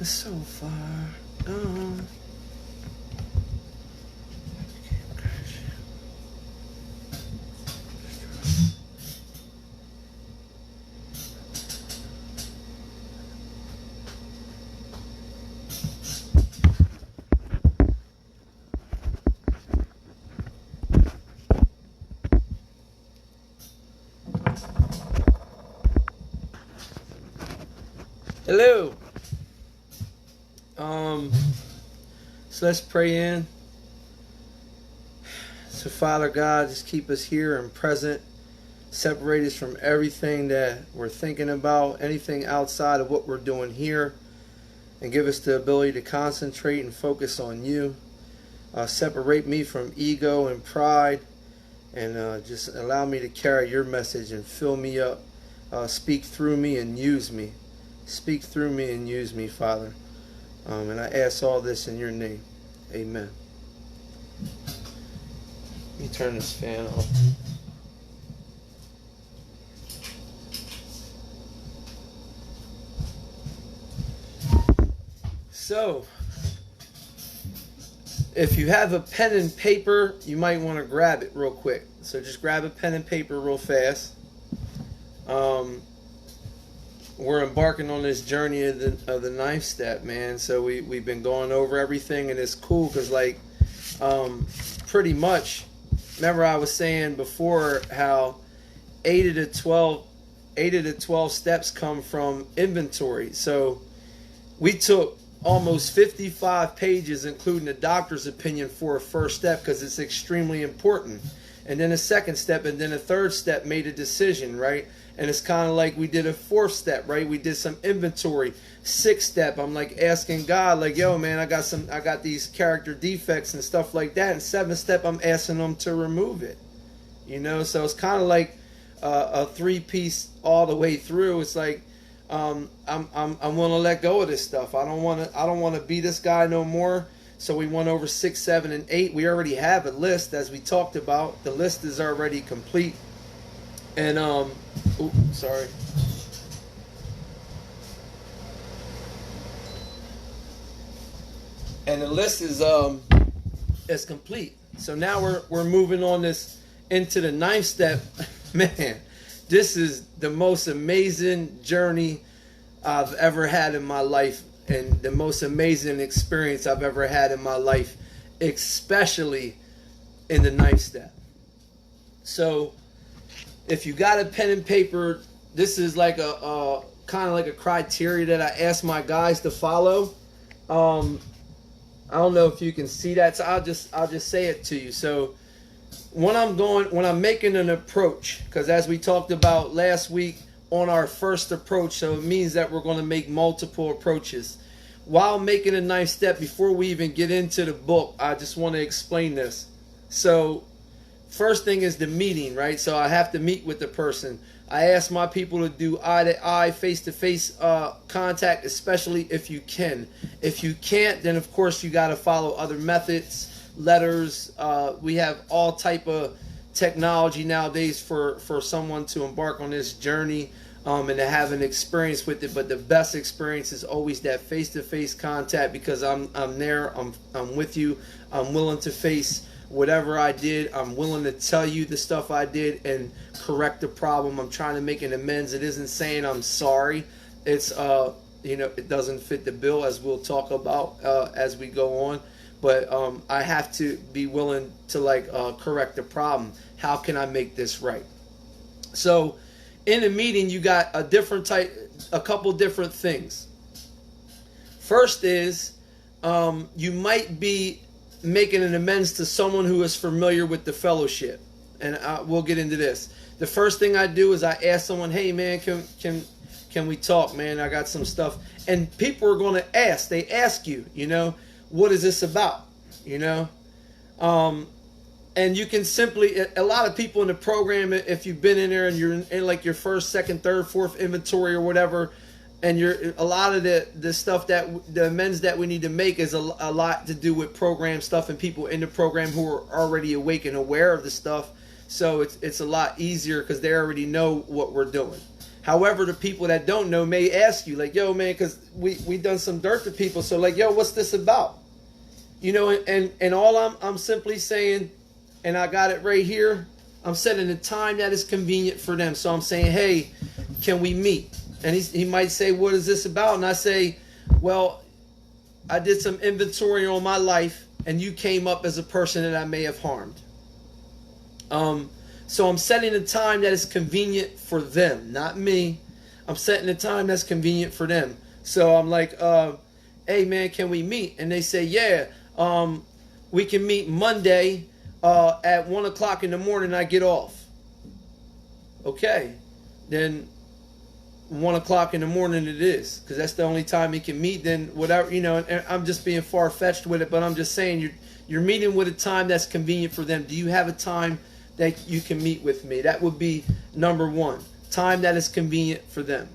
so far gone. Hello. So let's pray in. So Father God, just keep us here and present. Separate us from everything that we're thinking about, anything outside of what we're doing here, and give us the ability to concentrate and focus on you. Separate me from ego and pride, and just allow me to carry your message and fill me up. Speak through me and use me. Speak through me and use me, Father. And I ask all this in your name. Amen. Let me turn this fan off. So, if you have a pen and paper, you might want to grab it real quick. So just grab a pen and paper real fast. We're embarking on this journey of the ninth step, man. So we've been going over everything, and it's cool because, like, pretty much, remember I was saying before how 8 of the 12 steps come from inventory. So we took almost 55 pages, including the doctor's opinion, for a first step because it's extremely important. And then a second step, and then a third step made a decision, right? And it's kind of like we did a fourth step, right? We did some inventory. Sixth step, I'm like asking God, like, yo, man, I got these character defects and stuff like that. And seventh step, I'm asking them to remove it. You know, so it's kind of like a three-piece all the way through. It's like I'm willing to let go of this stuff. I don't want to be this guy no more. So we went over 6, 7, and 8. We already have a list, as we talked about. The list is already complete. And sorry. And the list is complete. So now we're moving on this into the ninth step. Man, this is the most amazing journey I've ever had in my life, and the most amazing experience I've ever had in my life, especially in the ninth step. So if you got a pen and paper, this is like a kind of like a criteria that I ask my guys to follow. I don't know if you can see that, so I'll just say it to you. So when I'm making an approach, because as we talked about last week on our first approach, so it means that we're going to make multiple approaches. While making a ninth step, before we even get into the book, I just want to explain this. So first thing is the meeting, right? So I have to meet with the person. I ask my people to do eye-to-eye, face-to-face contact, especially if you can. If you can't, then of course you got to follow other methods, letters. We have all type of technology nowadays for someone to embark on this journey and to have an experience with it. But the best experience is always that face-to-face contact, because I'm there, I'm with you, I'm willing to face whatever I did. I'm willing to tell you the stuff I did and correct the problem. I'm trying to make an amends. It isn't saying I'm sorry. It's it doesn't fit the bill, as we'll talk about as we go on. But I have to be willing to correct the problem. How can I make this right? So in a meeting, you got a couple different things. First is you might be making an amends to someone who is familiar with the fellowship, and we'll get into this. The first thing I do is I ask someone, "Hey, man, can we talk, man? I got some stuff." And people are going to ask. They ask you, what is this about? And you can simply, a lot of people in the program, if you've been in there and you're in like your first, second, third, fourth inventory or whatever, and a lot of the stuff the amends that we need to make is a lot to do with program stuff and people in the program who are already awake and aware of the stuff. So it's a lot easier because they already know what we're doing. However, the people that don't know may ask you, like, yo, man, because we done some dirt to people. So, like, yo, what's this about? You know, and all I'm simply saying, and I got it right here, I'm setting a time that is convenient for them. So I'm saying, hey, can we meet? And he might say, what is this about? And I say, well, I did some inventory on my life, and you came up as a person that I may have harmed. So I'm setting a time that is convenient for them, not me. I'm setting a time that's convenient for them. So I'm like, hey, man, can we meet? And they say, yeah, we can meet Monday at 1 o'clock in the morning. I get off. Okay, then 1 o'clock in the morning it is, because that's the only time he can meet. Then whatever, you know, and I'm just being far-fetched with it, but I'm just saying you're meeting with a time that's convenient for them. Do you have a time that you can meet with me? That would be number one. Time that is convenient for them.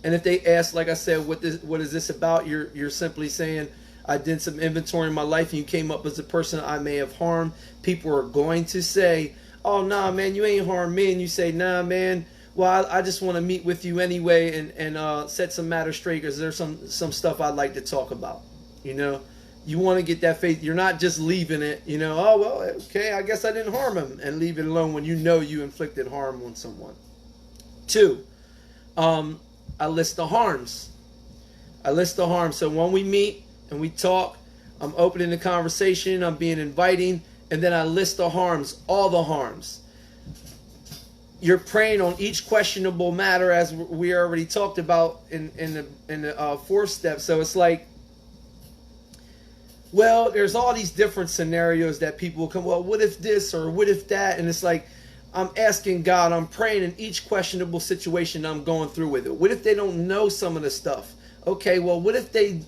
And if they ask, like I said, what is this about? You're simply saying, I did some inventory in my life and you came up as a person I may have harmed. People are going to say, oh, nah, man, you ain't harmed me. And you say, nah, man, well, I just want to meet with you anyway and set some matters straight, because there's some stuff I'd like to talk about. You know, you want to get that faith. You're not just leaving it, you know, oh, well, okay, I guess I didn't harm him, and leave it alone when you know you inflicted harm on someone. 2, I list the harms. So when we meet and we talk, I'm opening the conversation, I'm being inviting, and then I list the harms, all the harms. You're praying on each questionable matter, as we already talked about in the 4th step. So it's like, well, there's all these different scenarios that people will come, well, what if this or what if that? And it's like, I'm asking God, I'm praying in each questionable situation I'm going through with it. What if they don't know some of the stuff? Okay, well, what if they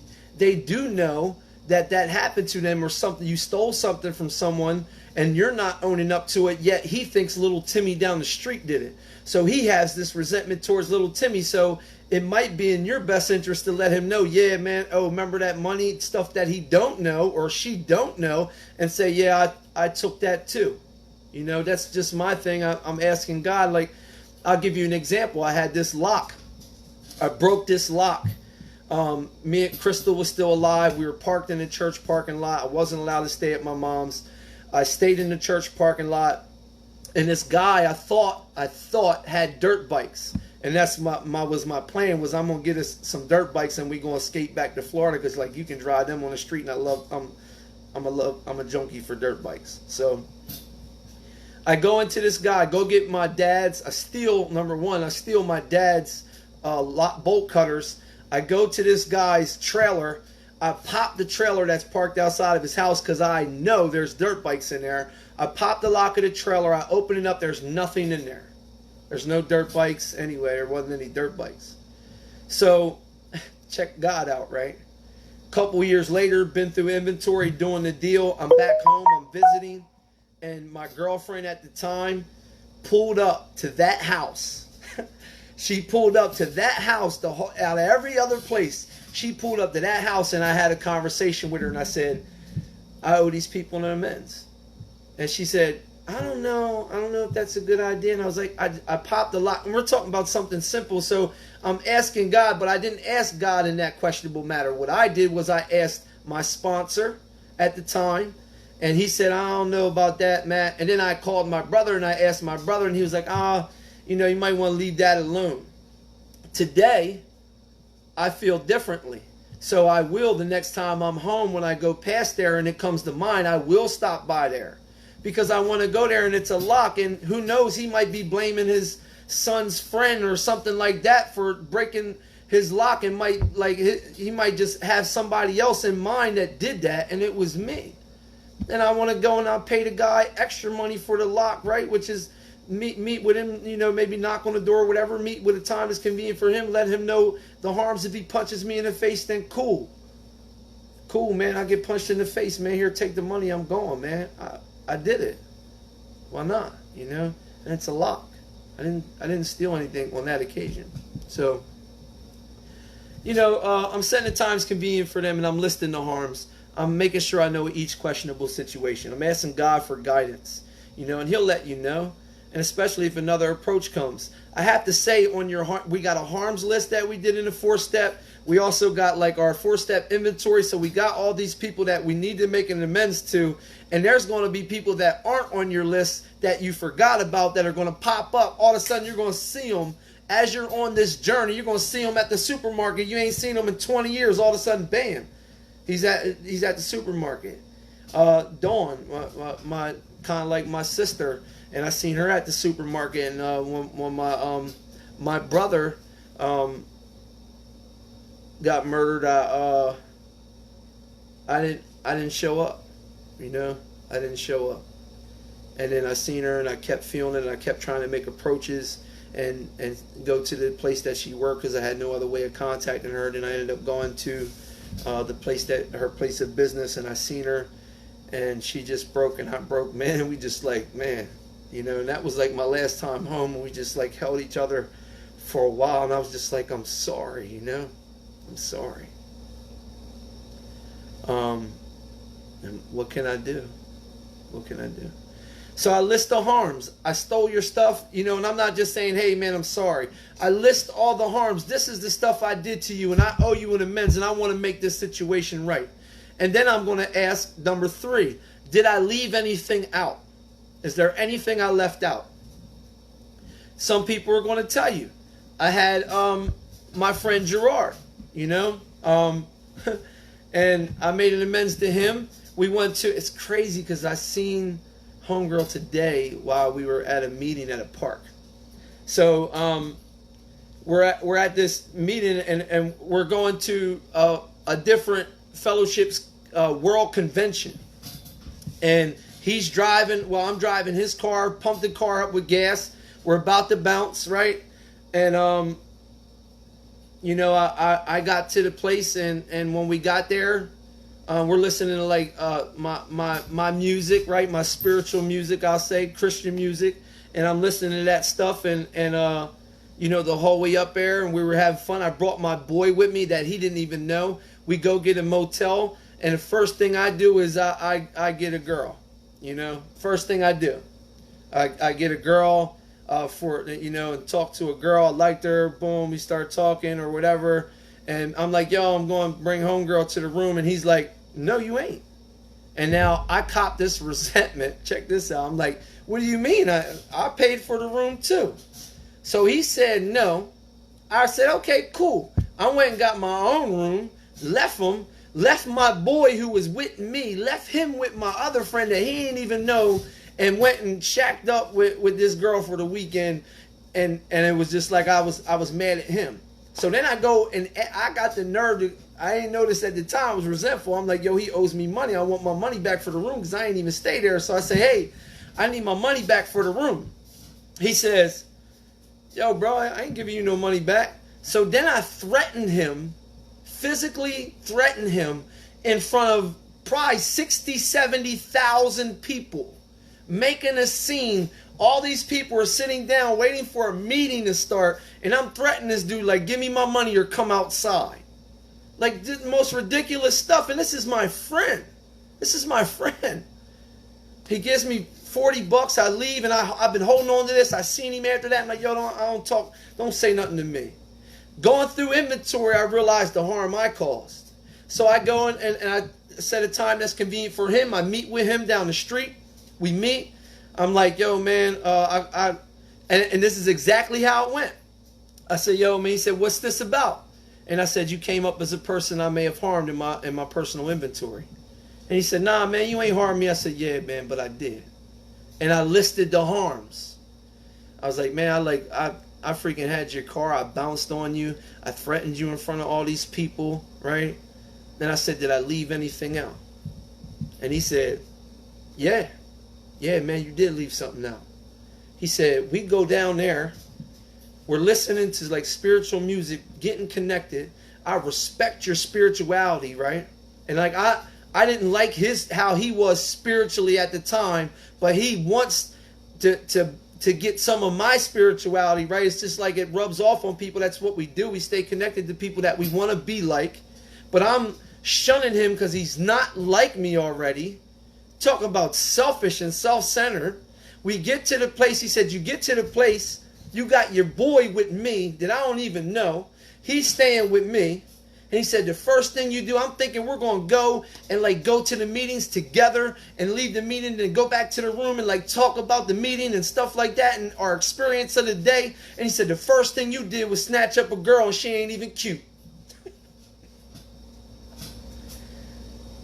do know that happened to them, or something, you stole something from someone and you're not owning up to it, yet he thinks little Timmy down the street did it. So he has this resentment towards little Timmy. So it might be in your best interest to let him know, yeah, man, oh, remember that money stuff that he don't know or she don't know, and say, yeah, I took that too. You know, that's just my thing. I'm asking God, like, I'll give you an example. I had this lock. I broke this lock. Me and Crystal was still alive. We were parked in the church parking lot. I wasn't allowed to stay at my mom's. I stayed in the church parking lot, and this guy I thought had dirt bikes, and that's my plan was, I'm gonna get us some dirt bikes and we gonna skate back to Florida, because like you can drive them on the street, and I'm a junkie for dirt bikes. So I go into this guy, go get my dad's. I steal my dad's bolt cutters. I go to this guy's trailer. I pop the trailer that's parked outside of his house, because I know there's dirt bikes in there. I pop the lock of the trailer. I open it up. There's nothing in there. There's no dirt bikes anyway. There wasn't any dirt bikes. So check God out, right? A couple years later, been through inventory, doing the deal. I'm back home. I'm visiting. And my girlfriend at the time pulled up to that house. She pulled up to that house out of every other place. She pulled up to that house, and I had a conversation with her, and I said, I owe these people an amends. And she said, I don't know if that's a good idea. And I was like, I popped the lock. And we're talking about something simple. So I'm asking God, but I didn't ask God in that questionable matter. What I did was I asked my sponsor at the time, and he said, I don't know about that, Matt. And then I called my brother, and I asked my brother, and he was like, you know, you might want to leave that alone. Today, I feel differently. So I will, the next time I'm home, when I go past there and it comes to mind, I will stop by there. Because I want to go there and it's a lock, and who knows, he might be blaming his son's friend or something like that for breaking his lock, and he might just have somebody else in mind that did that, and it was me. And I want to go and I'll pay the guy extra money for the lock, right? Which is meet with him, you know, maybe knock on the door, whatever, meet with a time that's convenient for him, let him know the harms. If he punches me in the face, then cool, man, I get punched in the face, man, here, take the money, I'm going, man, I did it, why not, you know? And it's a lock. I didn't steal anything on that occasion. So, you know, I'm setting the times convenient for them, and I'm listing the harms. I'm making sure I know each questionable situation. I'm asking God for guidance, you know, and he'll let you know. And especially if another approach comes. I have to say on we got a harms list that we did in the 4-step. We also got like our 4-step inventory. So we got all these people that we need to make an amends to. And there's going to be people that aren't on your list that you forgot about that are going to pop up. All of a sudden, you're going to see them as you're on this journey. You're going to see them at the supermarket. You ain't seen them in 20 years. All of a sudden, bam, he's at the supermarket. Dawn, my kind of like my sister, and I seen her at the supermarket. And when my brother got murdered, I didn't show up. You know, I didn't show up. And then I seen her, and I kept feeling it, and I kept trying to make approaches and go to the place that she worked because I had no other way of contacting her. Then I ended up going to her place of business, and I seen her, and she just broke, and I broke. Man, we just like, man, you know, and that was like my last time home. And we just like held each other for a while, and I was just like, I'm sorry, you know, I'm sorry. And what can I do? What can I do? So I list the harms. I stole your stuff, you know, and I'm not just saying, hey, man, I'm sorry. I list all the harms. This is the stuff I did to you, and I owe you an amends, and I want to make this situation right. And then I'm going to ask, number 3, did I leave anything out? Is there anything I left out? Some people are going to tell you. I had my friend Gerard, you know, and I made an amends to him. We went to, it's crazy because I seen homegirl today while we were at a meeting at a park. So we're at this meeting, and we're going to a different fellowship's world convention. And he's driving while I'm driving his car, pumped the car up with gas. We're about to bounce, right? And you know, I got to the place, and when we got there, we're listening to like my music, right? My spiritual music, I'll say, Christian music, and I'm listening to that stuff, and you know, the whole way up there, and we were having fun. I brought my boy with me that he didn't even know. We go get a motel, and the first thing I do is I get a girl, you know. First thing I do, I get a girl for, you know, and talk to a girl. I liked her. Boom, we start talking or whatever. And I'm like, yo, I'm going to bring homegirl to the room. And he's like, no, you ain't. And now I cop this resentment. Check this out. I'm like, what do you mean? I paid for the room too. So he said no. I said, okay, cool. I went and got my own room, left him, left my boy who was with me, left him with my other friend that he didn't even know, and went and shacked up with this girl for the weekend. And it was just like I was mad at him. So then I go, and I got the nerve to, I didn't notice at the time, I was resentful. I'm like, yo, he owes me money. I want my money back for the room because I ain't even stay there. So I say, hey, I need my money back for the room. He says, yo, bro, I ain't giving you no money back. So then I threatened him, physically threatened him in front of probably 60, 70,000 people, making a scene. All these people are sitting down waiting for a meeting to start, and I'm threatening this dude like, give me my money or come outside. Like, the most ridiculous stuff. And this is my friend. This is my friend. He gives me $40. I leave, and I've been holding on to this. I seen him after that. I'm like, yo, don't say nothing to me. Going through inventory, I realized the harm I caused. So I go in, and I set a time that's convenient for him. I meet with him down the street. We meet. I'm like, yo, man, and this is exactly how it went. I said, yo, man, he said, what's this about? And I said, you came up as a person I may have harmed in my personal inventory. And he said, nah, man, you ain't harmed me. I said, yeah, man, but I did. And I listed the harms. I was like, man, I freaking had your car. I bounced on you. I threatened you in front of all these people, right? Then I said, did I leave anything out? And he said, yeah. Yeah, man, you did leave something out. He said, we go down there. We're listening to like spiritual music, getting connected. I respect your spirituality, right? And like I didn't like how he was spiritually at the time, but he wants to get some of my spirituality, right? It's just like it rubs off on people. That's what we do. We stay connected to people that we want to be like. But I'm shunning him because he's not like me already. Talk about selfish and self-centered. We get to the place, he said, you get to the place You got your boy with me that I don't even know. He's staying with me. And he said, the first thing you do, I'm thinking we're going to go and like go to the meetings together and leave the meeting and go back to the room and like talk about the meeting and stuff like that and our experience of the day. And he said, the first thing you did was snatch up a girl and she ain't even cute.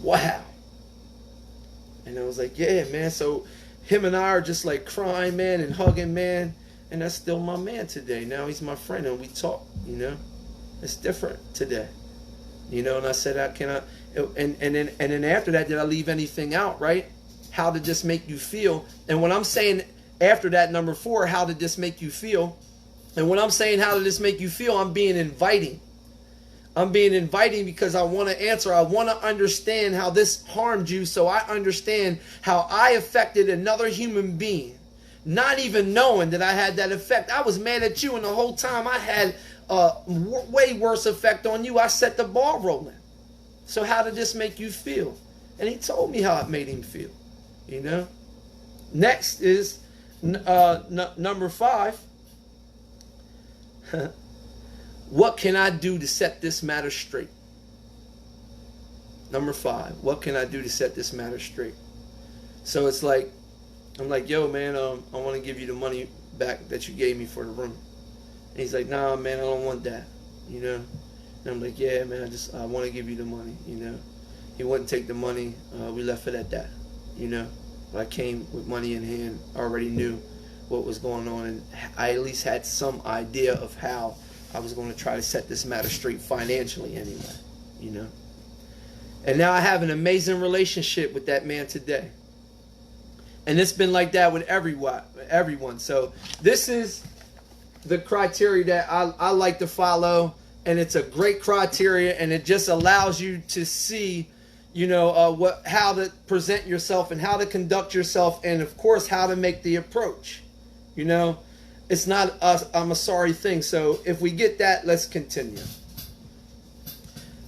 Wow. And I was like, yeah, man. So him and I are just like crying, man, and hugging, man. And that's still my man today. Now he's my friend and we talk, you know. It's different today. You know, and I said, and then after that, did I leave anything out, right? How did this make you feel? And when I'm saying after that, number 4, how did this make you feel? And when I'm saying how did this make you feel, I'm being inviting. I'm being inviting because I want to answer. I want to understand how this harmed you so I understand how I affected another human being. Not even knowing that I had that effect. I was mad at you and the whole time I had way worse effect on you. I set the ball rolling. So how did this make you feel? And he told me how it made him feel. You know. Next is number 5. What can I do to set this matter straight? Number 5. What can I do to set this matter straight? So it's like, I'm like, yo, man, I want to give you the money back that you gave me for the room. And he's like, nah, man, I don't want that, you know. And I'm like, yeah, man, I want to give you the money, you know. He wouldn't take the money. We left it at that, you know. But I came with money in hand. I already knew what was going on, and I at least had some idea of how I was going to try to set this matter straight financially anyway, you know. And now I have an amazing relationship with that man today. And it's been like that with everyone. So this is the criteria that I like to follow. And it's a great criteria. And it just allows you to see, you know, how to present yourself and how to conduct yourself. And, of course, how to make the approach. You know, it's not I'm a sorry thing. So if we get that, let's continue.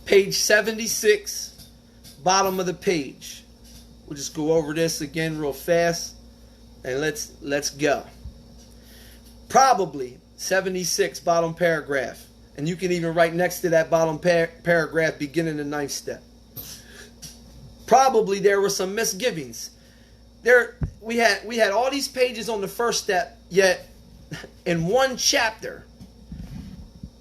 Page 76, bottom of the page. We'll just go over this again real fast and let's go. Probably 76, bottom paragraph. And you can even write next to that bottom paragraph, beginning the 9th step. Probably there were some misgivings. We had all these pages on the first step, yet in one chapter,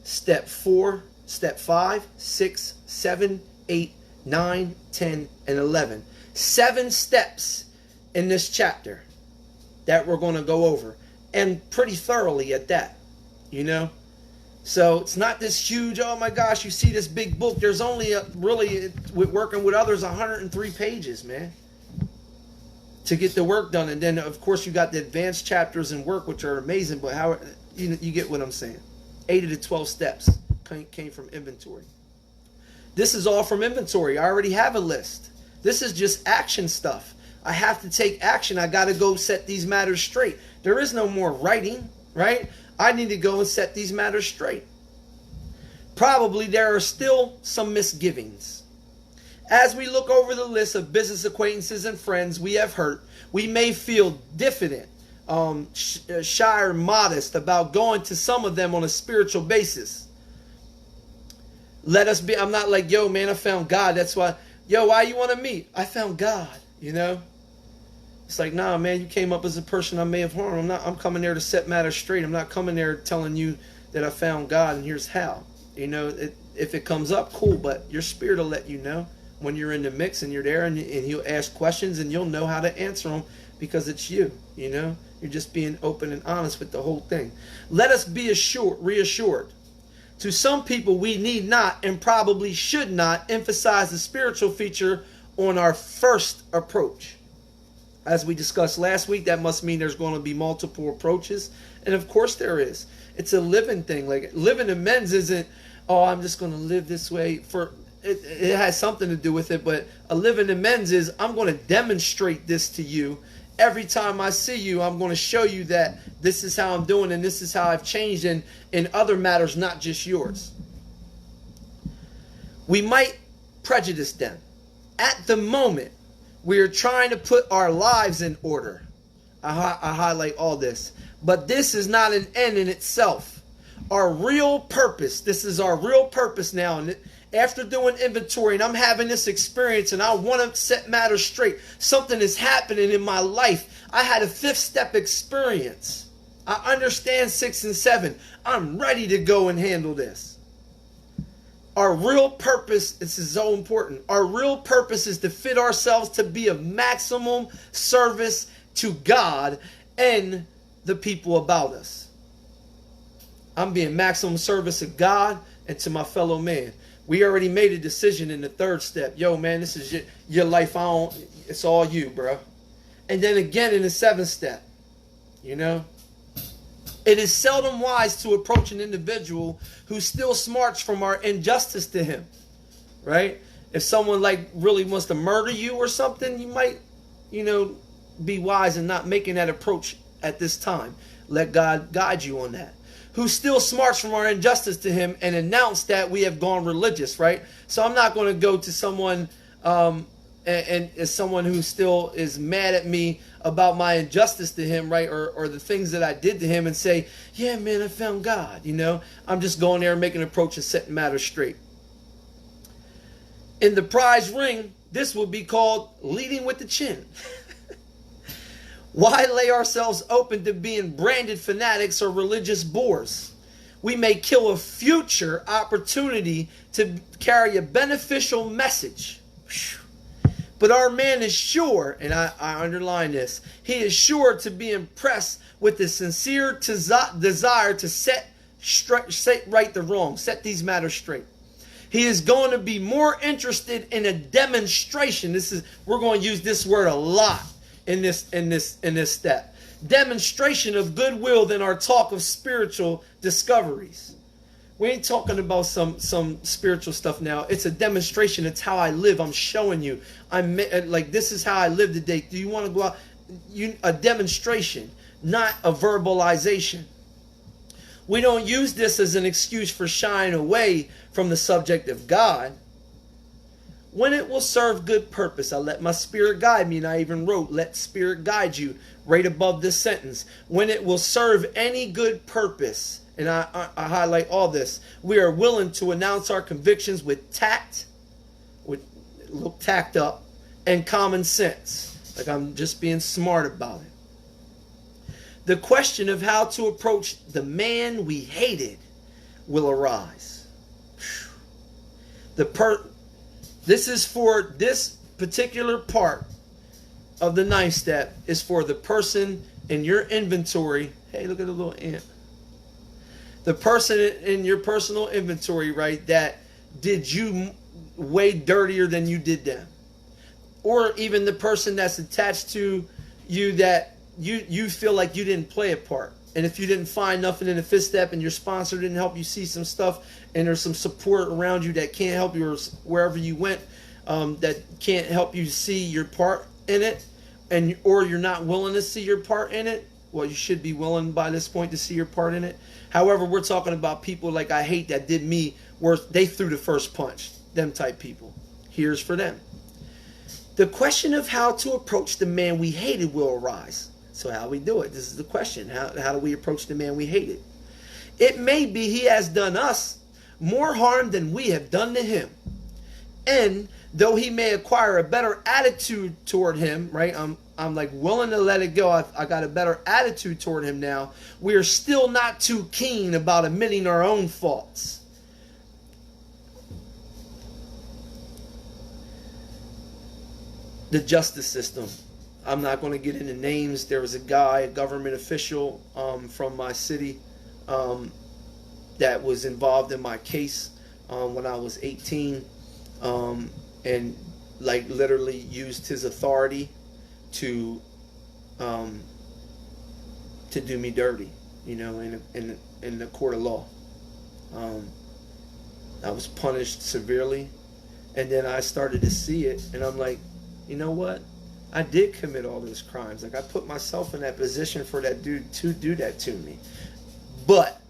step 4, step 5, 6, 7, 8, 9, 10, and 11. 7 steps in this chapter that we're going to go over, and pretty thoroughly at that, you know. So it's not this huge, oh my gosh, you see this big book. There's only really, with working with others, 103 pages, man, to get the work done. And then of course you got the advanced chapters and work, which are amazing, but how you get what I'm saying. 8 of the 12 steps came from inventory. This is all from inventory. I already have a list. This is just action stuff. I have to take action. I got to go set these matters straight. There is no more writing, right? I need to go and set these matters straight. Probably there are still some misgivings. As we look over the list of business acquaintances and friends we have hurt, we may feel diffident, shy or modest about going to some of them on a spiritual basis. Let us be, I'm not like, yo, man, I found God. That's why. Yo, why you want to meet? I found God, you know? It's like, nah, man, you came up as a person I may have harmed. I'm coming there to set matters straight. I'm not coming there telling you that I found God and here's how. You know, if it comes up, cool, but your spirit will let you know when you're in the mix and you're there, and he'll ask questions and you'll know how to answer them because it's you, you know? You're just being open and honest with the whole thing. Let us be reassured. To some people, we need not and probably should not emphasize the spiritual feature on our first approach. As we discussed last week, that must mean there's going to be multiple approaches. And of course there is. It's a living thing. Like living amends isn't, oh, I'm just going to live this way. It has something to do with it, but a living amends is I'm going to demonstrate this to you. Every time I see you, I'm going to show you that this is how I'm doing and this is how I've changed in other matters, not just yours. We might prejudice them. At the moment, we are trying to put our lives in order. I highlight all this. But this is not an end in itself. Our real purpose, this is our real purpose now. And after doing inventory and I'm having this experience and I want to set matters straight, something is happening in my life. I had a 5th step experience. I understand 6 and 7. I'm ready to go and handle this. Our real purpose, this is so important. Our real purpose is to fit ourselves to be of maximum service to God and the people about us. I'm being maximum service to God and to my fellow man. We already made a decision in the 3rd step. Yo, man, this is your life. It's all you, bro. And then again in the 7th step, you know. It is seldom wise to approach an individual who still smarts from our injustice to him, right? If someone like really wants to murder you or something, you might, you know, be wise in not making that approach at this time. Let God guide you on that. Who still smarts from our injustice to him and announce that we have gone religious, right? So I'm not going to go to someone and as someone who still is mad at me about my injustice to him, right? Or the things that I did to him and say, yeah, man, I found God, you know? I'm just going there and making an approach and setting matters straight. In the prize ring, this will be called leading with the chin. Why lay ourselves open to being branded fanatics or religious bores? We may kill a future opportunity to carry a beneficial message. But our man is sure, and I underline this, he is sure to be impressed with the sincere desire to set right the wrong, set these matters straight. He is going to be more interested in a demonstration. We're going to use this word a lot in this step. Demonstration of goodwill than our talk of spiritual discoveries. We ain't talking about some spiritual stuff now. It's a demonstration. It's how I live. I'm showing you. I'm like, this is how I live today. Do you want to go out? A demonstration, not a verbalization. We don't use this as an excuse for shying away from the subject of God. When it will serve good purpose, I let my spirit guide me. And I even wrote, let spirit guide you, right above this sentence. When it will serve any good purpose, and I highlight all this, we are willing to announce our convictions with tact, look tacked up, and common sense. Like I'm just being smart about it. The question of how to approach the man we hated will arise. This is for this particular part of the 9th step is for the person in your inventory. Hey, look at the little ant. The person in your personal inventory, right, that did you way dirtier than you did them. Or even the person that's attached to you that you feel like you didn't play a part. And if you didn't find nothing in the 5th step and your sponsor didn't help you see some stuff and there's some support around you that can't help you or wherever you went that can't help you see your part in it, or you're not willing to see your part in it, well, you should be willing by this point to see your part in it. However, we're talking about people like I hate that did me worse. They threw the first punch. Them type people. Here's for them. The question of how to approach the man we hated will arise. So how we do it? This is the question. How do we approach the man we hated? It may be he has done us more harm than we have done to him. And though he may acquire a better attitude toward him, right? I'm like willing to let it go. I got a better attitude toward him now. We are still not too keen about admitting our own faults. The justice system. I'm not going to get into names. There was a guy, a government official from my city that was involved in my case when I was 18 and like literally used his authority to do me dirty, you know, in the court of law. I was punished severely, and then I started to see it, and I'm like, you know what? I did commit all those crimes. Like I put myself in that position for that dude to do that to me. But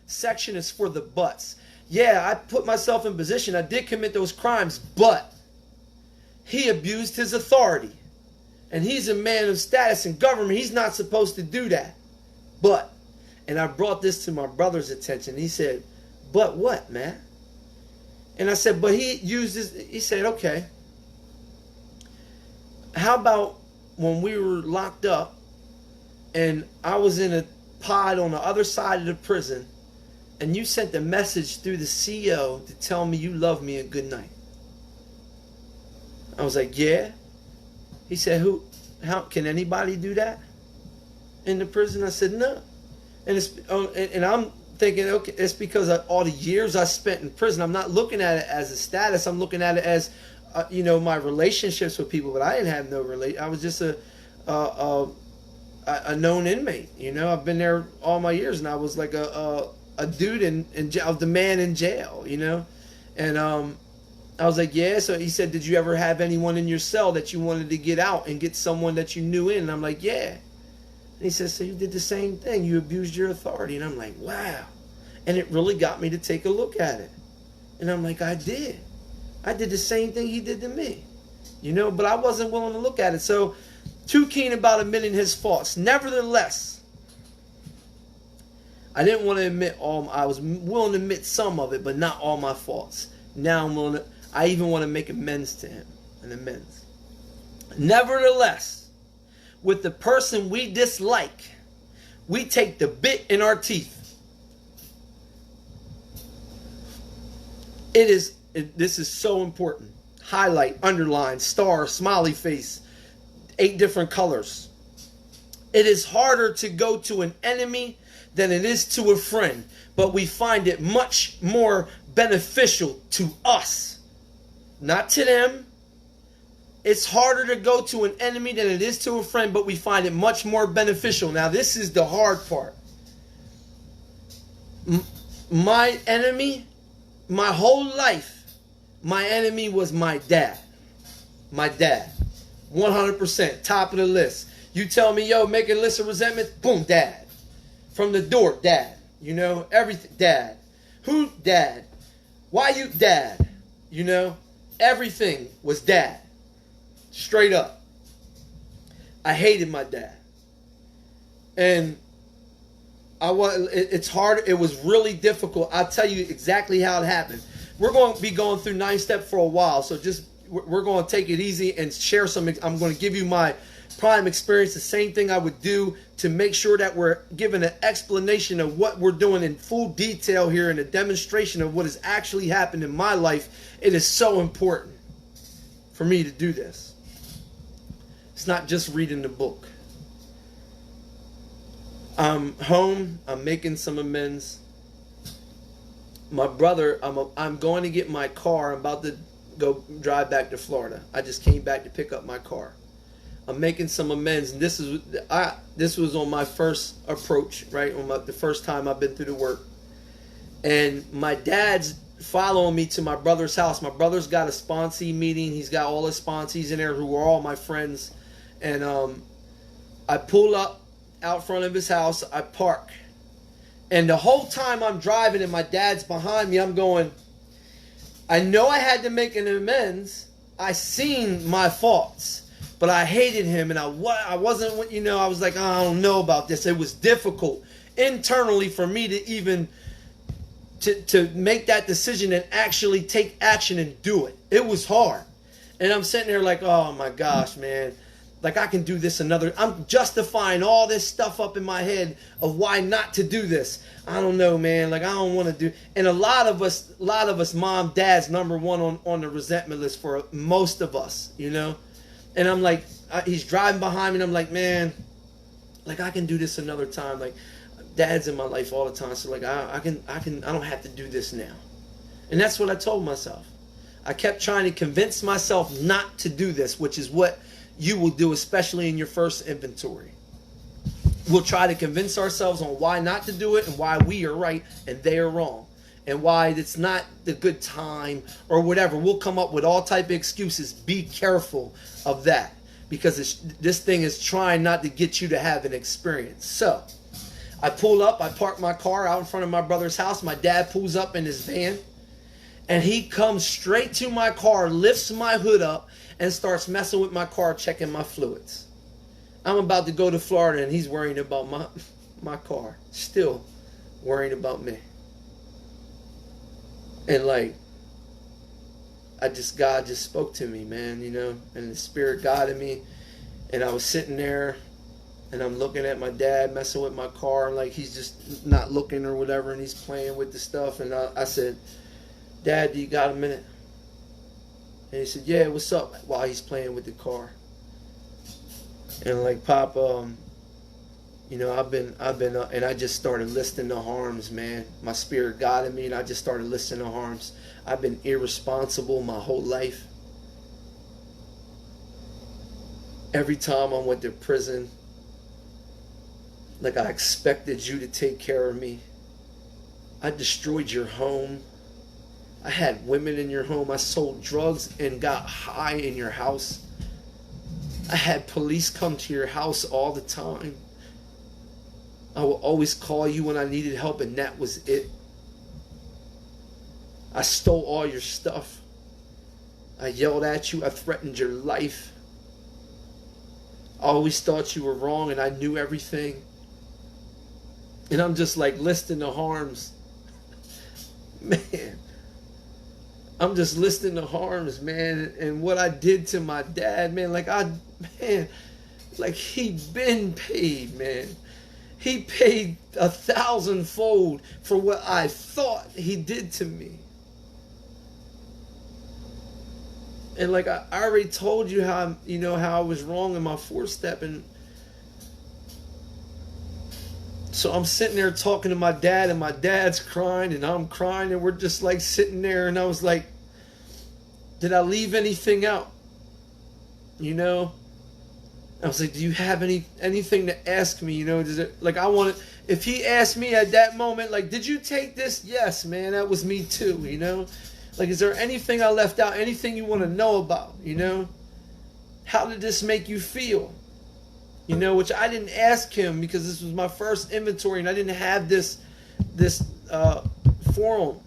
section is for the buts. Yeah, I put myself in position. I did commit those crimes, but he abused his authority. And he's a man of status and government. He's not supposed to do that. But, and I brought this to my brother's attention. He said, but what, man? And I said, but he said, okay. How about when we were locked up and I was in a pod on the other side of the prison and you sent a message through the CO to tell me you love me and good night? I was like, yeah. He said, how can anybody do that in the prison? I said, no. And I'm thinking, okay, it's because of all the years I spent in prison. I'm not looking at it as a status. I'm looking at it as, my relationships with people. But I didn't have no relation. I was just a known inmate. I've been there all my years, and I was like a dude in jail, the man in jail. And I was like, yeah. So he said, did you ever have anyone in your cell that you wanted to get out and get someone that you knew in? And I'm like, yeah. And he says, so you did the same thing. You abused your authority. And I'm like, wow. And it really got me to take a look at it. And I'm like, I did. I did the same thing he did to me. But I wasn't willing to look at it. So, too keen about admitting his faults. Nevertheless, I didn't want to admit I was willing to admit some of it, but not all my faults. Now I even want to make amends to him. Nevertheless, with the person we dislike, we take the bit in our teeth. This is so important. Highlight, underline, star, smiley face, 8 different colors. It is harder to go to an enemy than it is to a friend, but we find it much more beneficial to us, not to them. It's harder to go to an enemy than it is to a friend, but we find it much more beneficial. Now, this is the hard part. My enemy, my whole life, my enemy was my dad. My dad. 100%. Top of the list. You tell me, yo, make a list of resentments. Boom, dad. From the door, dad. Everything, dad. Who? Dad. Why you? Dad. Everything was dad. Straight up. I hated my dad. And it's hard. It was really difficult. I'll tell you exactly how it happened. We're going to be going through 9-step for a while. So we're going to take it easy and share some. I'm going to give you my prime experience. The same thing I would do to make sure that we're giving an explanation of what we're doing in full detail here and a demonstration of what has actually happened in my life. It is so important for me to do this. It's not just reading the book. I'm home. I'm making some amends. My brother, I'm going to get my car. I'm about to go drive back to Florida. I just came back to pick up my car. I'm making some amends. And this was on my first approach, right? The first time I've been through the work. And my dad's following me to my brother's house. My brother's got a sponsee meeting. He's got all his sponsees in there who are all my friends. And I pull up out front of his house. I park. And the whole time I'm driving and my dad's behind me, I'm going, I know I had to make an amends. I seen my faults, but I hated him. And I wasn't, I was like, I don't know about this. It was difficult internally for me to even to make that decision and actually take action and do it. It was hard. And I'm sitting there like, oh my gosh, man. Like I can do this another. I'm justifying all this stuff up in my head of why not to do this. I don't know, man. Like I don't want to do. And a lot of us, mom, dad's number one on the resentment list for most of us, And I'm like, he's driving behind me, and I'm like, man, like I can do this another time. Like dad's in my life all the time, so like I don't have to do this now. And that's what I told myself. I kept trying to convince myself not to do this, which is what you will do, especially in your first inventory. We'll try to convince ourselves on why not to do it and why we are right and they are wrong and why it's not the good time or whatever. We'll come up with all type of excuses. Be careful of that because this thing is trying not to get you to have an experience. So I pull up, I park my car out in front of my brother's house. My dad pulls up in his van And he comes straight to my car, lifts my hood up, and starts messing with my car, checking my fluids. I'm about to go to Florida, and he's worrying about my car. Still worrying about me. And like, God just spoke to me, man, you know, and the Spirit guided me. And I was sitting there, and I'm looking at my dad messing with my car, and like he's just not looking or whatever, and he's playing with the stuff. And I said, Dad, do you got a minute? And he said, yeah, what's up? While he's playing with the car. And like, Pop, you know, I've been, and I just started listing the harms, man. My Spirit guided me, and I just started listing the harms. I've been irresponsible my whole life. Every time I went to prison, like I expected you to take care of me. I destroyed your home. I had women in your home. I sold drugs and got high in your house. I had police come to your house all the time. I would always call you when I needed help, and that was it. I stole all your stuff. I yelled at you. I threatened your life. I always thought you were wrong, and I knew everything. And I'm just like listing the harms. Man. I'm just listing the harms, man, and what I did to my dad, man. Like he been paid, man. He paid 1,000-fold for what I thought he did to me. And like I already told you how I was wrong in my 4-step, and so I'm sitting there talking to my dad, and my dad's crying, and I'm crying, and we're just like sitting there, and I was like, did I leave anything out? You know? I was like, do you have anything to ask me? You know, does it, like, if he asked me at that moment, like, did you take this? Yes, man, that was me too, you know? Like, is there anything I left out? Anything you want to know about, you know? How did this make you feel? You know, which I didn't ask him because this was my first inventory, and I didn't have this forum.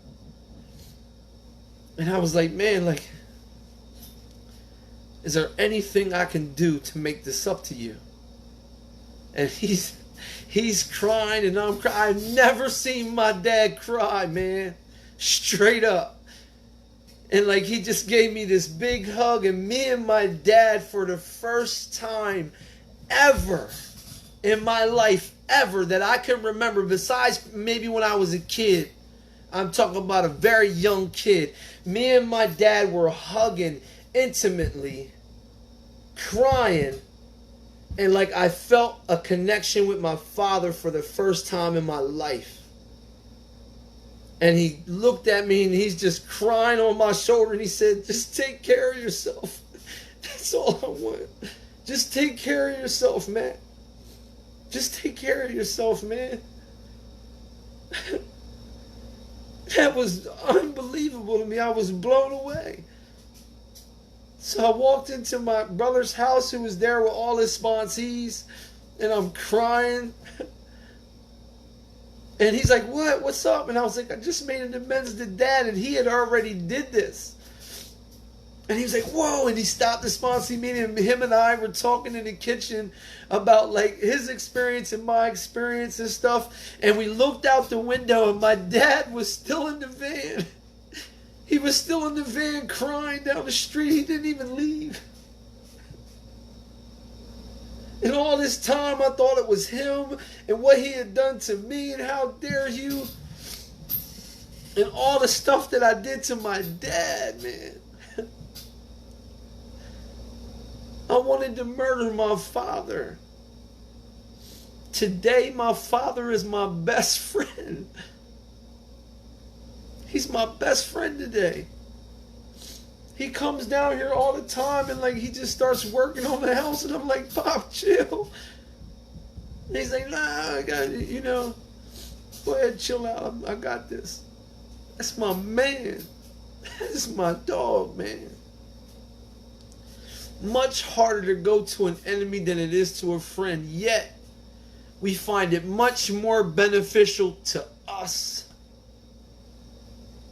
And I was like, man, like, is there anything I can do to make this up to you? And he's crying, and I'm crying. I've never seen my dad cry, man. Straight up. And like, he just gave me this big hug, and me and my dad, for the first time ever in my life, ever, that I can remember, besides maybe when I was a kid, I'm talking about a very young kid, me and my dad were hugging intimately, crying, and like I felt a connection with my father for the first time in my life. And he looked at me, and he's just crying on my shoulder, and he said, just take care of yourself. That's all I want. Just take care of yourself, man. Just take care of yourself, man. That was unbelievable to me. I was blown away. So I walked into my brother's house, who was there with all his sponsees, and I'm crying. And he's like, what? What's up? And I was like, I just made an amends to Dad, and he had already did this. And he was like, whoa. And he stopped the sponsee meeting, and him and I were talking in the kitchen about like his experience and my experience and stuff. And we looked out the window, and my dad was still in the van. He was still in the van crying down the street. He didn't even leave. And all this time I thought it was him and what he had done to me, and how dare you. And all the stuff that I did to my dad, man. I wanted to murder my father. Today, my father is my best friend. He's my best friend today. He comes down here all the time, and like he just starts working on the house, and I'm like, Pop, chill. And he's like, nah, I got it, you know. Go ahead, chill out. I got this. That's my man. That's my dog, man. Much harder to go to an enemy than it is to a friend. Yet, we find it much more beneficial to us.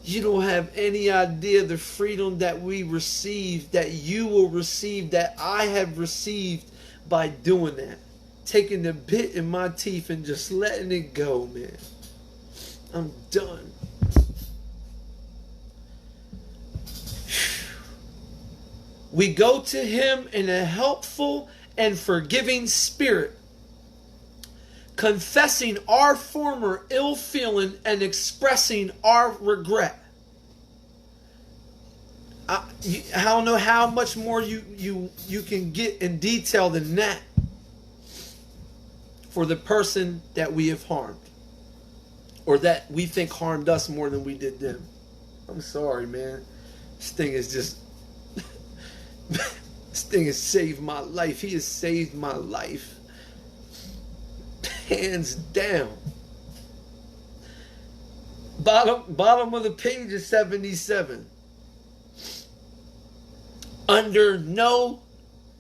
You don't have any idea the freedom that we receive, that you will receive, that I have received by doing that. Taking the bit in my teeth and just letting it go, man. I'm done. We go to him in a helpful and forgiving spirit, confessing our former ill feeling and expressing our regret. I don't know how much more you can get in detail than that for the person that we have harmed, or that we think harmed us more than we did them. I'm sorry, man. This thing is just this thing has saved my life. He has saved my life. Hands down. Bottom of the page is 77. Under no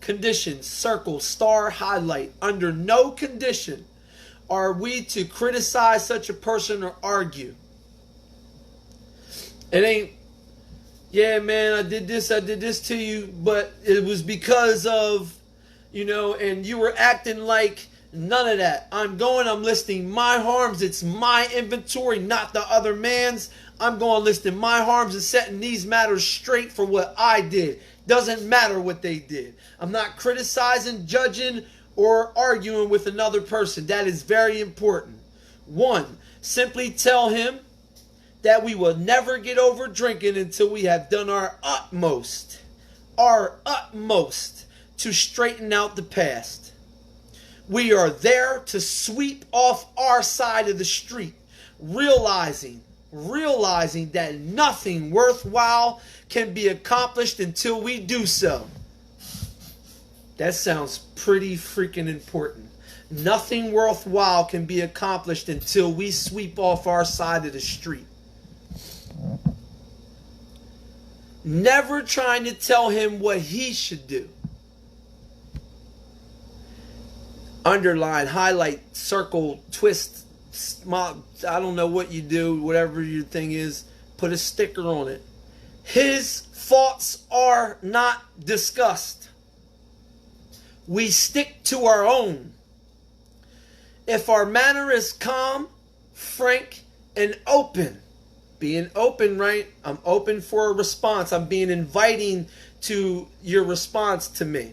condition, circle, star, highlight. Under no condition are we to criticize such a person or argue. It ain't, yeah, man, I did this to you, but it was because of, and you were acting like. None of that. I'm listing my harms. It's my inventory, not the other man's. I'm going listing my harms and setting these matters straight for what I did. Doesn't matter what they did. I'm not criticizing, judging, or arguing with another person. That is very important. 1, simply tell him that we will never get over drinking until we have done our utmost to straighten out the past. We are there to sweep off our side of the street, realizing that nothing worthwhile can be accomplished until we do so. That sounds pretty freaking important. Nothing worthwhile can be accomplished until we sweep off our side of the street. Never trying to tell him what he should do. Underline, highlight, circle, twist, I don't know what you do, whatever your thing is, put a sticker on it. His faults are not discussed. We stick to our own. If our manner is calm, frank, and open, being open, right? I'm open for a response. I'm being inviting to your response to me.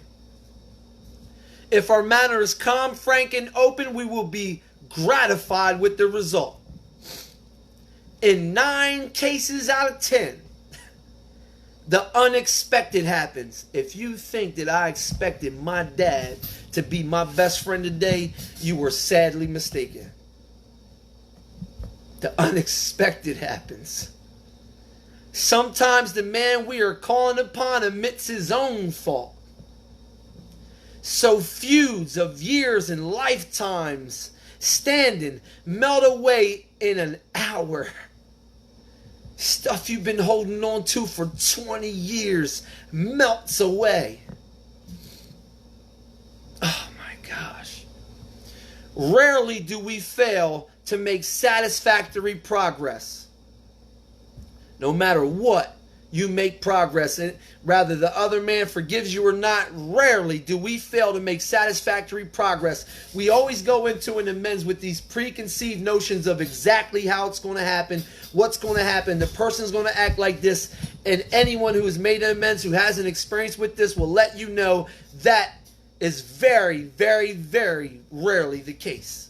If our manner is calm, frank, and open, we will be gratified with the result. In 9 cases out of 10, the unexpected happens. If you think that I expected my dad to be my best friend today, you were sadly mistaken. The unexpected happens. Sometimes the man we are calling upon admits his own fault. So feuds of years and lifetimes standing melt away in an hour. Stuff you've been holding on to for 20 years melts away. Oh my gosh. Rarely do we fail to make satisfactory progress. No matter what, you make progress. And rather the other man forgives you or not, rarely do we fail to make satisfactory progress. We always go into an amends with these preconceived notions of exactly how it's going to happen, what's going to happen, the person's going to act like this, and anyone who has made an amends, who has an experience with this, will let you know that is very, very, very rarely the case.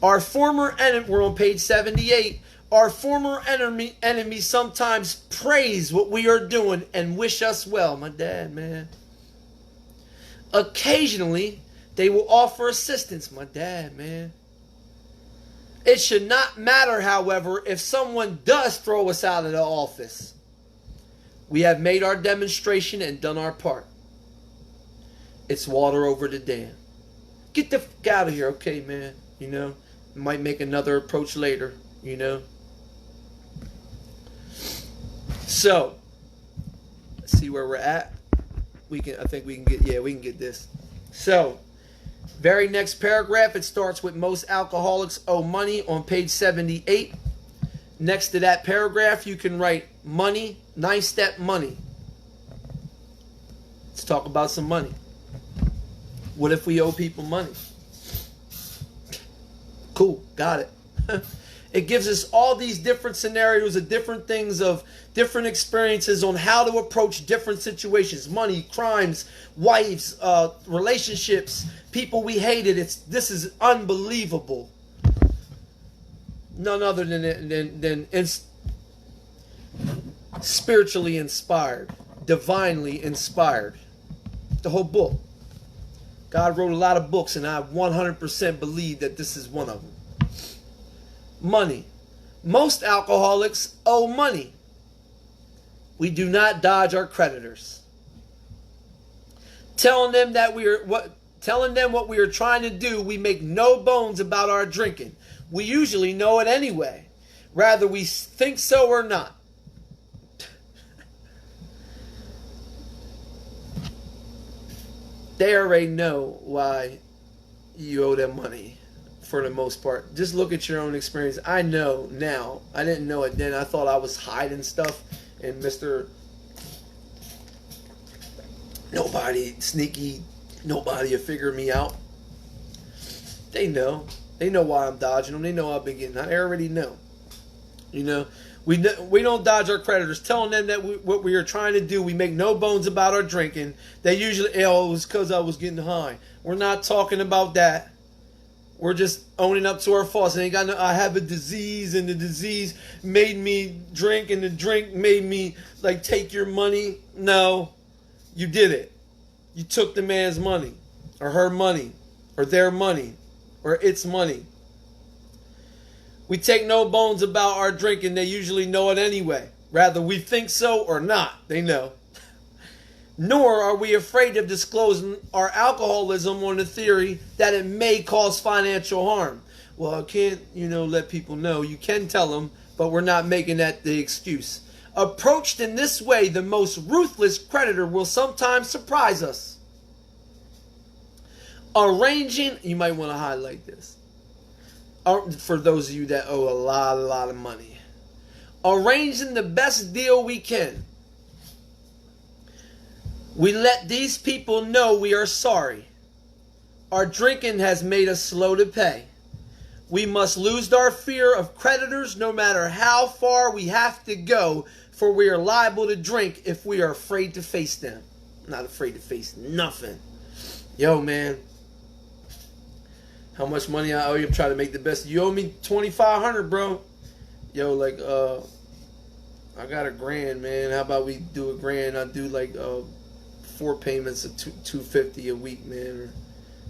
Our former enemy, we're on page 78, our former enemy sometimes praise what we are doing and wish us well. My dad, man. Occasionally, they will offer assistance. My dad, man. It should not matter, however, if someone does throw us out of the office. We have made our demonstration and done our part. It's water over the dam. Get the fuck out of here, okay, man? Might make another approach later, So, let's see where we're at. I think we can get this. So, Very next paragraph, it starts with most alcoholics owe money on page 78. Next to that paragraph, you can write money, 9-step money. Let's talk about some money. What if we owe people money? Cool, got it. It gives us all these different scenarios of different things, of different experiences on how to approach different situations. Money, crimes, wives, relationships, people we hated. This is unbelievable. None other than spiritually inspired, divinely inspired. The whole book. God wrote a lot of books, and I 100% believe that this is one of them. Money. Most alcoholics owe money. We do not dodge our creditors. Telling them what we are trying to do, we make no bones about our drinking. We usually know it anyway, whether we think so or not. They already know why you owe them money, for the most part. Just look at your own experience. I know now. I didn't know it then. I thought I was hiding stuff, and Mr. Nobody, sneaky, nobody will figure me out. They know. They know why I'm dodging them. They know I've been getting. I already know. You know, we don't dodge our creditors. Telling them that what we are trying to do, we make no bones about our drinking. They usually, it was because I was getting high. We're not talking about that. We're just owning up to our faults. Ain't got no, I have a disease, and the disease made me drink, and the drink made me like take your money. No, you did it. You took the man's money, or her money, or their money, or its money. We take no bones about our drinking. They usually know it anyway. Rather we think so or not, they know. Nor are we afraid of disclosing our alcoholism on the theory that it may cause financial harm. Well, I can't, let people know. You can tell them, but we're not making that the excuse. Approached in this way, the most ruthless creditor will sometimes surprise us. Arranging, you might want to highlight this. For those of you that owe a lot of money. Arranging the best deal we can. We let these people know we are sorry. Our drinking has made us slow to pay. We must lose our fear of creditors no matter how far we have to go, for we are liable to drink if we are afraid to face them. I'm not afraid to face nothing. Yo, man. How much money I owe you? I'm trying to make the best. You owe me $2,500, bro. Yo, like, I got $1,000, man. How about we do $1,000? I do like 4 payments of $250 a week, man, or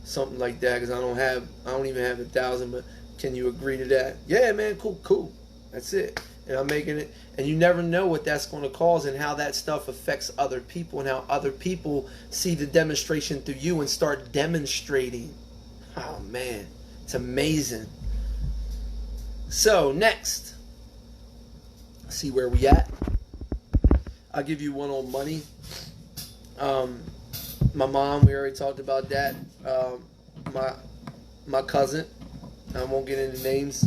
something like that. Because I don't even have 1,000. But can you agree to that? Yeah, man. Cool. That's it. And I'm making it. And you never know what that's going to cause, and how that stuff affects other people, and how other people see the demonstration through you and start demonstrating. Oh, man. It's amazing. So, next. Let's see where we at. I'll give you one on money. My mom, we already talked about that. My cousin. I won't get into names.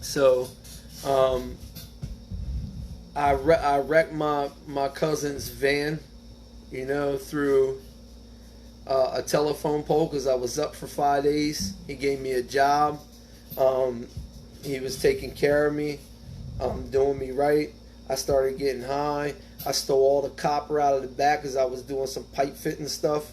So, I wrecked my cousin's van, through a telephone pole, because I was up for 5 days. He gave me a job. He was taking care of me, doing me right. I started getting high. I stole all the copper out of the back because I was doing some pipe fitting stuff.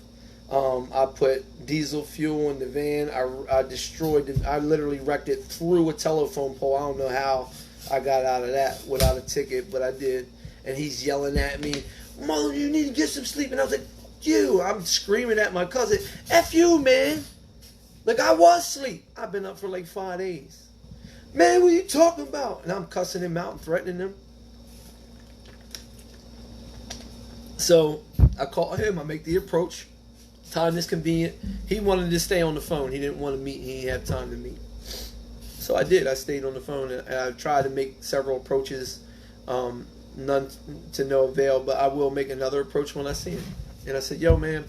I put diesel fuel in the van. I destroyed it. I literally wrecked it through a telephone pole. I don't know how I got out of that without a ticket, but I did. And he's yelling at me, "Mother, you need to get some sleep." And I was like, I'm screaming at my cousin, F you, man. Like, I was asleep. I've been up for like 5 days. Man, what are you talking about? And I'm cussing him out and threatening him. So I call him. I make the approach. Time is convenient. He wanted to stay on the phone. He didn't want to meet. He didn't have time to meet. So I did. I stayed on the phone, and I tried to make several approaches. None to no avail, but I will make another approach when I see him. And I said, "Yo, man,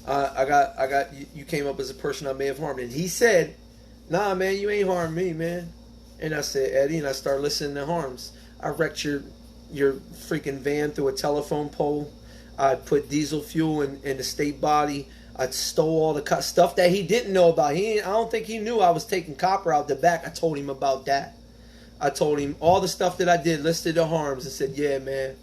You came up as a person I may have harmed. And he said, nah, man, you ain't harmed me, man. And I said, Eddie, and I started listening to harms. I wrecked your freaking van through a telephone pole. I put diesel fuel in the state body. I stole all the stuff that he didn't know about. I don't think he knew I was taking copper out the back. I told him about that. I told him all the stuff that I did, listed the harms, and said, yeah, man.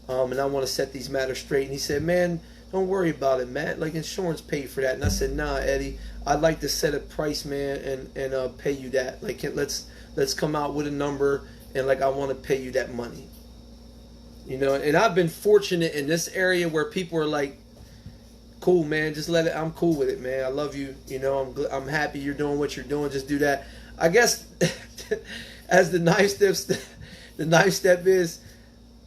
And I want to set these matters straight. And he said, man, don't worry about it, Matt. Like, insurance paid for that. And I said, nah, Eddie, I'd like to set a price, man, and pay you that. Like, let's come out with a number, and like, I want to pay you that money. You know, and I've been fortunate in this area where people are like, cool, man, just let it. I'm cool with it, man. I love you. You know, I'm happy you're doing what you're doing. Just do that. I guess as the knife step is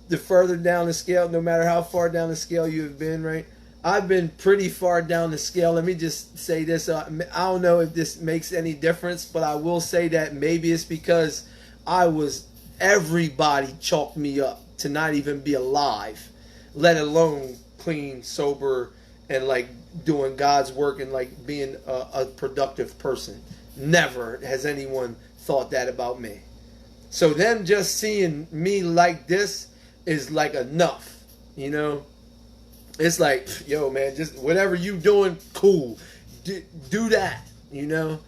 the further down the scale, no matter how far down the scale you have been, right? I've been pretty far down the scale. Let me just say this. I don't know if this makes any difference, but I will say that maybe it's because everybody chalked me up to not even be alive, let alone clean, sober, and like doing God's work and like being a productive person. Never has anyone thought that about me. So them just seeing me like this is like enough, you know. It's like, yo, man, just whatever you doing, cool. Do that, you know.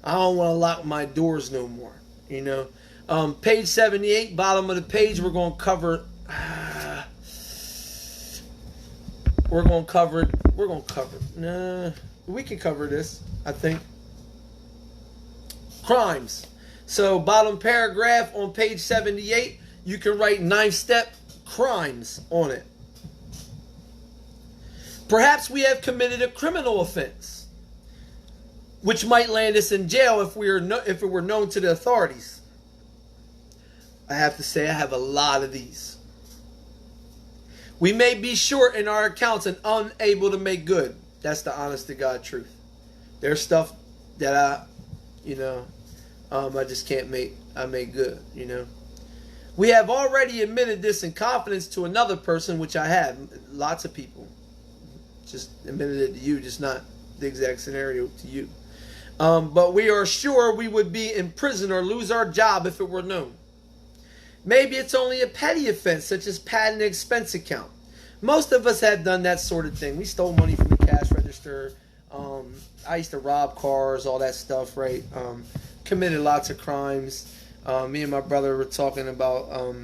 I don't want to lock my doors no more, you know. Page 78, bottom of the page, we're going to cover. Nah, we can cover this, I think. Crimes. So, bottom paragraph on page 78, you can write 9-step crimes on it. Perhaps we have committed a criminal offense, which might land us in jail if it were known to the authorities. I have to say I have a lot of these. We may be short in our accounts and unable to make good. That's the honest to God truth. There's stuff that I just can't make good, you know. We have already admitted this in confidence to another person, which I have. Lots of people just admitted it to you, just not the exact scenario to you. But we are sure we would be in prison or lose our job if it were known. Maybe it's only a petty offense, such as padding an expense account. Most of us have done that sort of thing. We stole money from the cash register. I used to rob cars, all that stuff, right? Committed lots of crimes. Me and my brother were talking about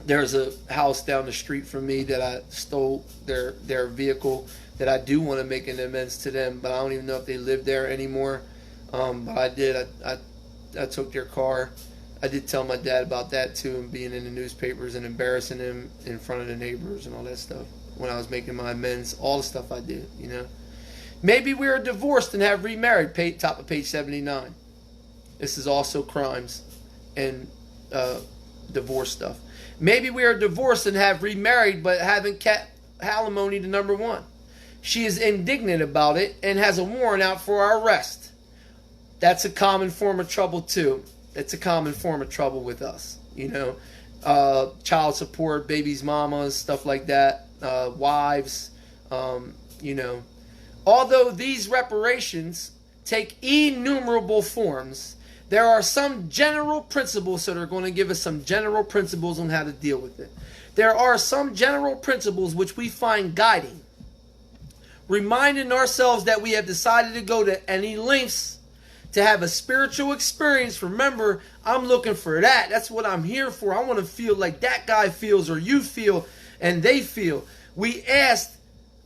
there's a house down the street from me that I stole their vehicle that I do want to make an amends to them, but I don't even know if they live there anymore. But I did. I took their car. I did tell my dad about that too, and being in the newspapers and embarrassing him in front of the neighbors and all that stuff when I was making my amends. All the stuff I did, you know. Maybe we are divorced and have remarried. Top of page 79. This is also crimes and divorce stuff. Maybe we are divorced and have remarried but haven't kept alimony to number one. She is indignant about it and has a warrant out for our arrest. That's a common form of trouble too. It's a common form of trouble with us, you know. Child support, babies' mamas, stuff like that, wives, you know. Although these reparations take innumerable forms, there are some general principles, so they're going to give us some general principles on how to deal with it. There are some general principles which we find guiding, reminding ourselves that we have decided to go to any lengths to have a spiritual experience. Remember, I'm looking for that. That's what I'm here for. I want to feel like that guy feels, or you feel, and they feel. We asked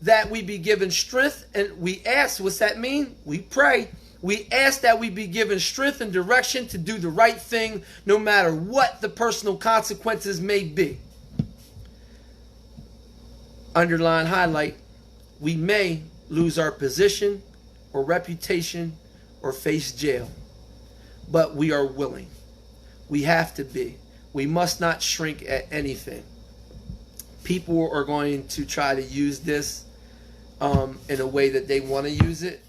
that we be given strength, and we ask, what's that mean? We pray. We ask that we be given strength and direction to do the right thing, no matter what the personal consequences may be. Underline, highlight, we may lose our position or reputation or face jail, but we are willing. We have to be. We must not shrink at anything. People are going to try to use this in a way that they want to use it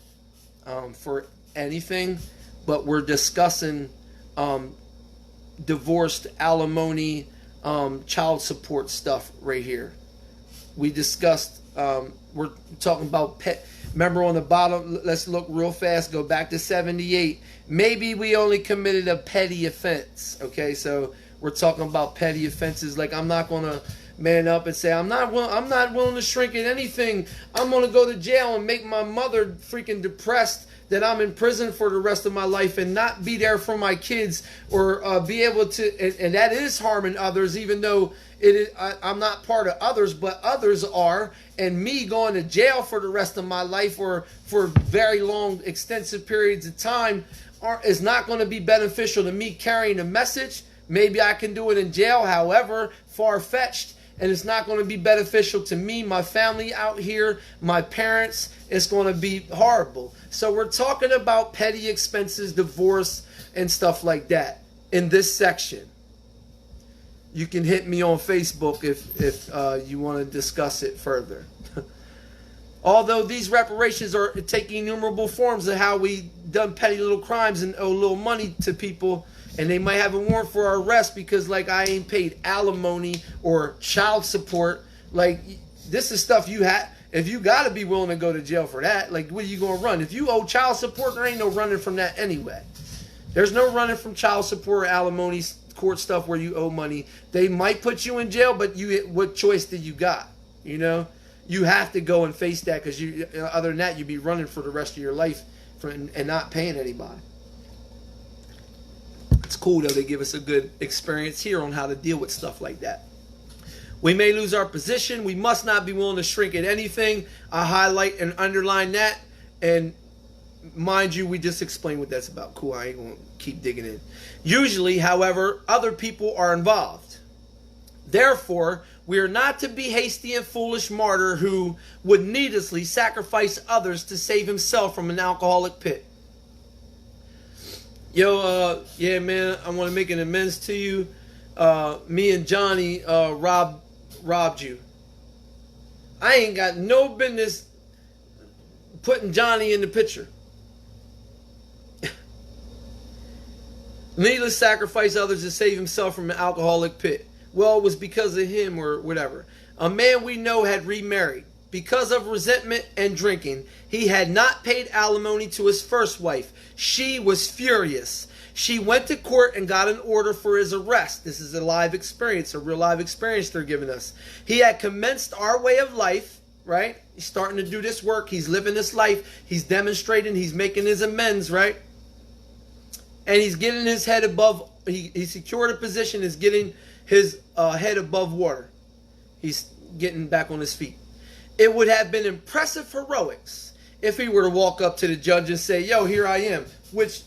for anything, but we're discussing divorced, alimony, child support stuff right here. We discussed We're talking about pet. Remember on the bottom, let's look real fast, go back to 78. Maybe we only committed a petty offense. Okay, so we're talking about petty offenses. Like, I'm not going to man up and say, I'm not willing to shrink at anything. I'm going to go to jail and make my mother freaking depressed that I'm in prison for the rest of my life and not be there for my kids, or be able to, and that is harming others, even though it is, I'm not part of others, but others are, and me going to jail for the rest of my life or for very long, extensive periods of time is not going to be beneficial to me carrying a message. Maybe I can do it in jail, however far-fetched, and it's not going to be beneficial to me, my family out here, my parents. It's going to be horrible. So we're talking about petty expenses, divorce, and stuff like that in this section. You can hit me on Facebook if you want to discuss it further. Although these reparations are taking innumerable forms of how we done petty little crimes and owe little money to people, and they might have a warrant for our arrest because, like, I ain't paid alimony or child support. Like, this is stuff you had. If you got to be willing to go to jail for that, like, what are you going to run? If you owe child support, there ain't no running from that anyway. There's no running from child support or alimony court stuff where you owe money. They might put you in jail, but what choice did you got? You know, you have to go and face that, because you, other than that, you'd be running for the rest of your life and not paying anybody. It's cool, though. They give us a good experience here on how to deal with stuff like that. We may lose our position. We must not be willing to shrink at anything. I highlight and underline that. And mind you, we just explained what that's about. Cool, I ain't going to keep digging in. Usually, however, other people are involved. Therefore, we are not to be hasty and foolish martyr who would needlessly sacrifice others to save himself from an alcoholic pit. Yo, yeah, man, I want to make an amends to you. Me and Johnny robbed you. I ain't got no business putting Johnny in the picture. Needless sacrifice others to save himself from an alcoholic pit. Well, it was because of him or whatever. A man we know had remarried. Because of resentment and drinking, he had not paid alimony to his first wife. She was furious. She went to court and got an order for his arrest. This is a live experience, a real live experience they're giving us. He had commenced our way of life, right? He's starting to do this work. He's living this life. He's demonstrating. He's making his amends, right? And he's getting his head above. He secured a position. Is getting his head above water. He's getting back on his feet. It would have been impressive heroics if he were to walk up to the judge and say, yo, here I am. Which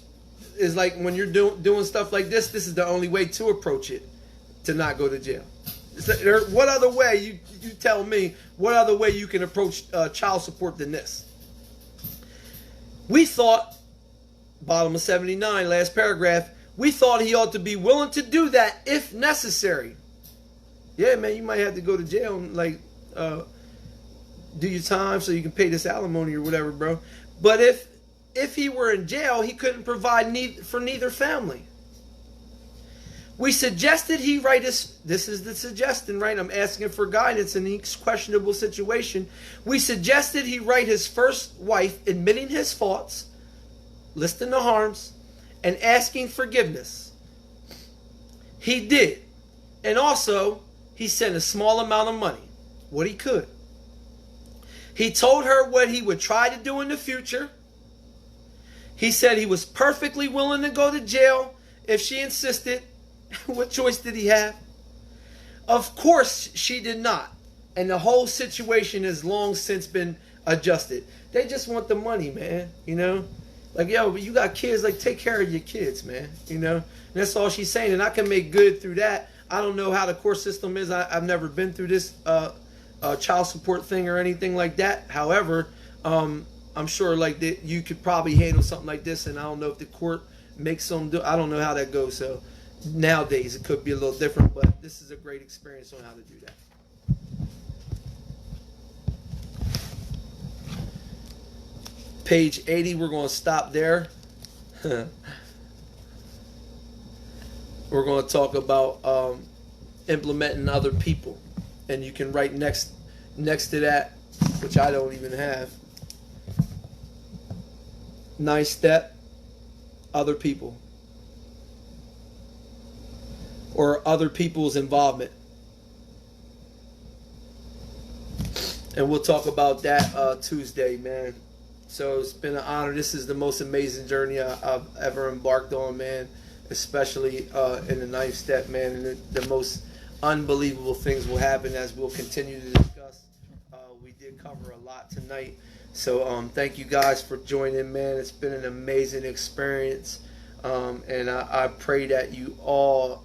is like, when you're doing stuff like this is the only way to approach it, to not go to jail. What other way, you tell me, what other way you can approach child support than this? We thought, bottom of 79, last paragraph, we thought he ought to be willing to do that if necessary. Yeah, man, you might have to go to jail and, like, do your time so you can pay this alimony or whatever, bro. But if he were in jail, he couldn't provide for neither family. We suggested he write this is the suggestion, right? I'm asking for guidance in each questionable situation. We suggested he write his first wife admitting his faults, listing the harms, and asking forgiveness. He did. And also, he sent a small amount of money, what he could. He told her what he would try to do in the future. He said he was perfectly willing to go to jail if she insisted. What choice did he have? Of course she did not. And the whole situation has long since been adjusted. They just want the money, man. You know? Like, yo, but you got kids, like, take care of your kids, man. You know? And that's all she's saying. And I can make good through that. I don't know how the court system is. I've never been through this child support thing or anything like that. However, I'm sure, like, that you could probably handle something like this, and I don't know if the court makes them do. I don't know how that goes. So nowadays it could be a little different, but this is a great experience on how to do that. Page 80, we're going to stop there. We're going to talk about implementing other people, and you can write next to that which I don't even have. Ninth step, other people. Or other people's involvement. And we'll talk about that Tuesday, man. So it's been an honor. This is the most amazing journey I've ever embarked on, man. Especially in the ninth step, man. And the most unbelievable things will happen as we'll continue to discuss. We did cover a lot tonight. So thank you guys for joining, man. It's been an amazing experience. And I pray that you all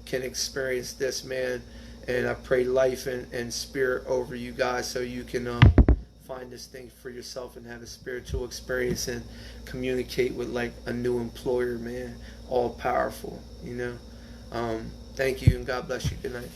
can experience this, man. And I pray life and spirit over you guys so you can find this thing for yourself and have a spiritual experience and communicate with like a new employer, man. All powerful, you know. Thank you and God bless you. Good night.